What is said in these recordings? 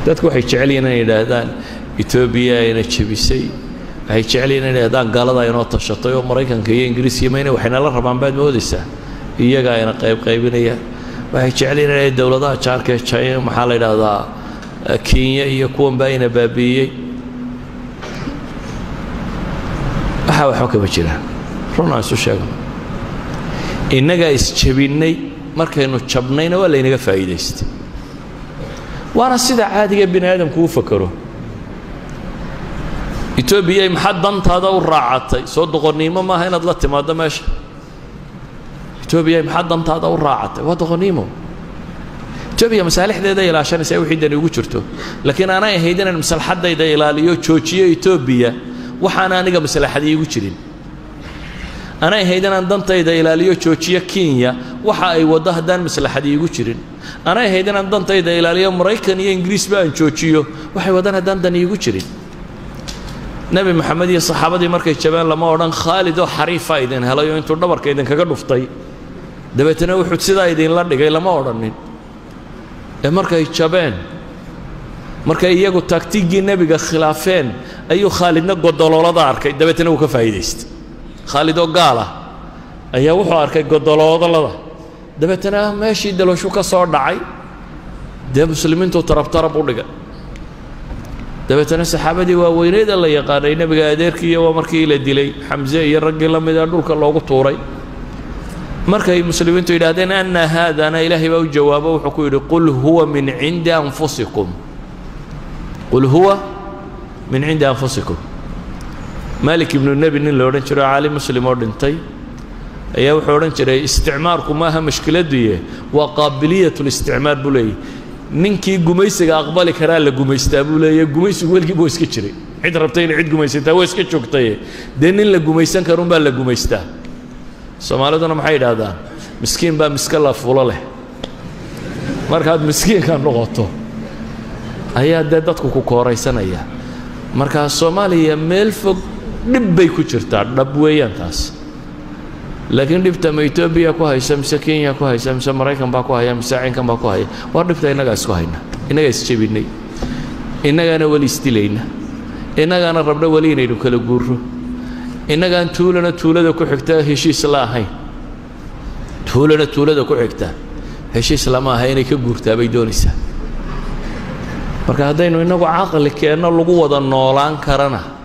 dadku waxay jecel yihiin inay yidhaahdaan Ethiopia ayna jabisay waxay jecel yihiin inay yidhaahdaan gaalada inoo tashatay oo Mareykanka iyo Ingiriiska mayna waxayna la rabaan baad moodaysaa iyaga ayna qaybinaya waxay jecel yihiin inay dawladaha jaarka China maxaa la yidhaahdaa Kenya iyo kuwan bayna baabiyay waxa ka jiraan runaa isu sheego innaga isjabinay markaynu jabnayna waa laynaga faa'iidaystay waana sida caadiga bini aadamku u fakaro Ethiopia maxad dantaada u raacatay soo doqonnimo ma aha inaad la timaado meesha Ethiopia maxad dantaada u raacatay waa doqonnimo Ethiopia masaalixdeeda ilaashanaysa wixii dan ugu jirto laakiin aanay ahaydin in maslaxadayda ilaaliyo joojiyo Ethiopia waxaan aniga maslaxadii ugu jirin ana ahaydin aan dantayda ilaaliyo joojiyo Kenya waxa ay wada hadaan maslaxadii ugu jirin ana ahaydin aan dantayda ilaaliyo Mareykan iyo Ingiriis baan joojiyo waxay wadaan hadaan dan ugu jirin Nabi Muhammad iyo saxaabadii markay jabaan lama oran Khalid oo xariifa idin helayo intuu dhabarka idin kaga dhuftay dabeetana wuxuu sidaa idin la dhigay lama oranin markay jabeen markay iyagu taktiigii nabiga khilaafeen ayuu Khalidna godololada arkay dabeetana uu ka faa'iideystay Khalid oo gaala ayaa wuxuu arkay godololada dabeetana meeshii daloshu ka soo dhacay dee muslimiintu tarab u dhigay dabeetana saxaabadii waa weyneeda la yaqaanay nabiga adeerkii waa markii la dilay Hamza iyo raggii la mid ah dhulka loogu tuuray markay muslimiintu yiraahdeen anna haadana ilaahi baa u jawaabo wuxuu ku yiri qul huwa min indi anfusikum qul huwa min indi anfusikum Malik ibn Nabi nin la oran jiray caalim muslim oo dhintay ayaa wuxuu oran jiray isticmaarku ma aha mushkiladiye waa qaabiliyatul isticmaar bulay ninkii gumaysiga aqbali karaa la gumaystaa bulay gumaysigu walkii buu iska jiray cid rabtay in cid gumaysataa way iska joogtay nin la gumaysan karo baa la gumaystaa Soomaaliduna maxay yiraahdaan miskiin baa miska la fuulo leh markaad miskiinka noqoto ayaa dadku ku kooraysanaya marka Soomaaliya meel fog dib bay ku jirtaa dhab weeyaan taas laakiin dhibta Ethiopia ku haysa mise Kenya ku haysa mise Mareykan baa ku haya mise Cinkan baa ku haya waa dhibta inaga isku hayna inaga isjabinay inagana wali istilayna inagana rabna wali inaynu kala guurro inagaan tuulada ku xigtaa heshiis la ahayn tuulada ku xigtaa heshiis lama aha inay ka guurtaa bay doonaysaa marka haddaynu inagu aqal keenno lagu wada noolaan karana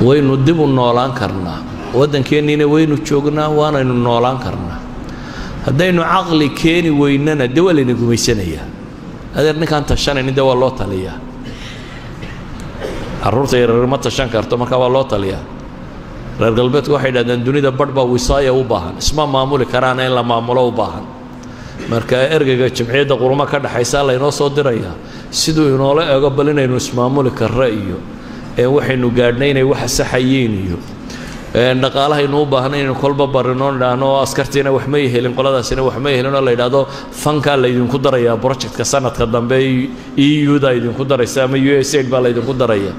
waynu dib u noolaan karnaa wadankeennina waynu joognaa waanaynu noolaan karnaa haddaynu aqli keeni weynana dee waa layna gumaysanayaa adeer ninkaan tashanaynin dee waa loo taliyaa carruurta yaryar ma tashan karto marka waa loo taliyaa reer galbeedku waxay yidhahdeen dunida badh baa wisaaya u baahan isma maamuli karaan in la maamulo u baahan marka ergeyga jamciyadda qurmo ka dhaxaysa laynoo soo dirayaa siduu inoola eego bal inaynu ismaamuli karra iyo waxaynu gaadhnay inay wax saxayeen iyo dhaqaalahaynu u baahnay inaynu kolba barino dhaano askartiina wax ma yeelin qoladaasina wax ma yeelin oo la yiraahdo fanka la idinku darayaa projectka sanadka dambe EU da idinku daraysa ama USAID baa la idinku daraya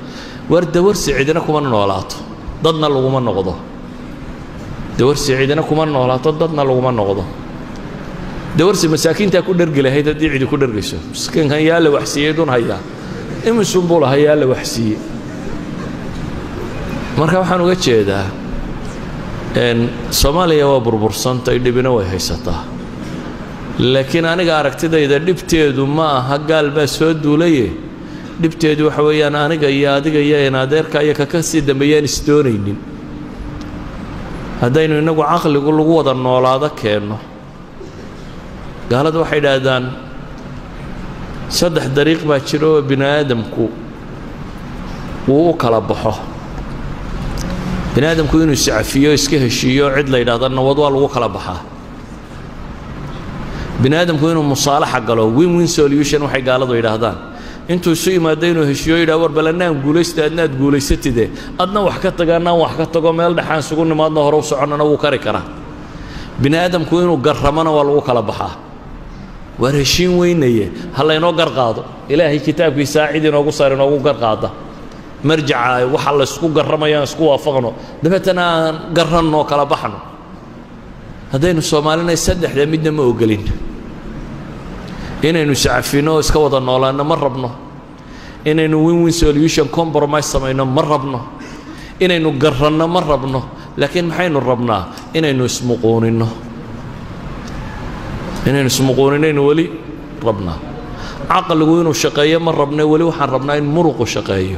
warsi cidina kuma noolaato dadna laguma noqdo warsi cidina kuma noolaato dadna laguma noqdo warsi masaakiinta ku dhargi lahayd hadii cid ku dhargayso miskiinkan yaa la waxsiiyay dun haya imisun buu lahaa yaa la waxsiiyay marka waxaan uga jeedaa Soomaaliya waa burbursantay dhibina way haysataa laakiin aniga aragtidayda dhibteedu ma aha gaal baa soo duulay dhibteedu waxa weeyaan aniga iyo adiga iyo adeerka iyo ka sii dambeeyaan isdoonaynin haddaynu inagu aqligu lagu wada noolaado keenno gaaladu waxay yiraahdaan saddex dariiq baa jiro bini aadamku uu kala baxo bini aadamku inuu iscafiyo iska heshiiyo cid la yiraahdo nabad waa lagu kala baxaa bini aadamku inuu musaalaxa galo win-win solution waxay gaaladu yiraahdaan intuu isu yimaado inuu heshiiyo yiraahdo war balanaan guulaysta adnaad guulaysatide adna wax ka tagaanaan wax ka tago meel dhaxaan sugu nimaadna hore u soconana wuu kari karaa bini aadamku inuu garramana waa lagu kala baxaa war heshiin weynaye hal inoo gar qaado ilaahay kitaabkiisa cid inoogu saar inoogu gar qaada marjaca waxa la isku garramayaan isku waafaqno dabeetana garranno kala baxno haddaynu Soomaalina saddexda midna ma ogolin inaynu iscafino iska wada noolaano ma rabno inaynu win-win solution compromise samayno ma rabno inaynu garanno ma rabno laakiin maxaynu rabnaa inaynu ismuquunino inaynu weli rabnaa caqligu inuu shaqeeyo ma rabno weli waxaan rabnaa in muruqu shaqeeyo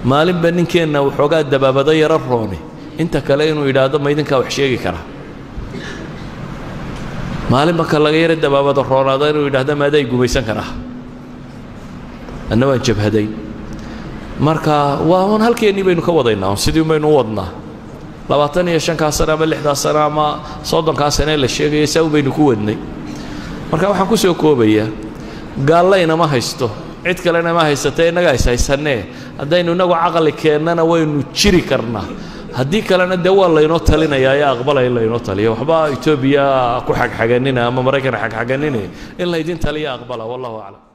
maalinba ninkeenna waxoogaa dabaabada yara rooni inta kale inuu yidhaahdo ma idinkaa wax sheegi karaa maalinba ka laga yara dabaabada roonaada inuu yidhaahdo maaday gumaysan karaa anna waan jabhaday marka waa un halkeennii baynu ka wadaynaa sidii baynu u wadnaa 25 sano ama 6 sano ama 30 sano la sheegay saa baynu ku wadnay marka waxaan ku soo koobayaa gaalayna ma haysto cid kalena ma haysatay inaga haysanee haddaynu inagu caqli keennana waynu jiri karnaa haddii kalena dee waa laynoo talinayaa ayaa aqbalaya in laynoo taliyo waxba Itoobiya ku xagxaganina ama Maraykan xagxaganina in laydin taliya aqbala wallahu a'lam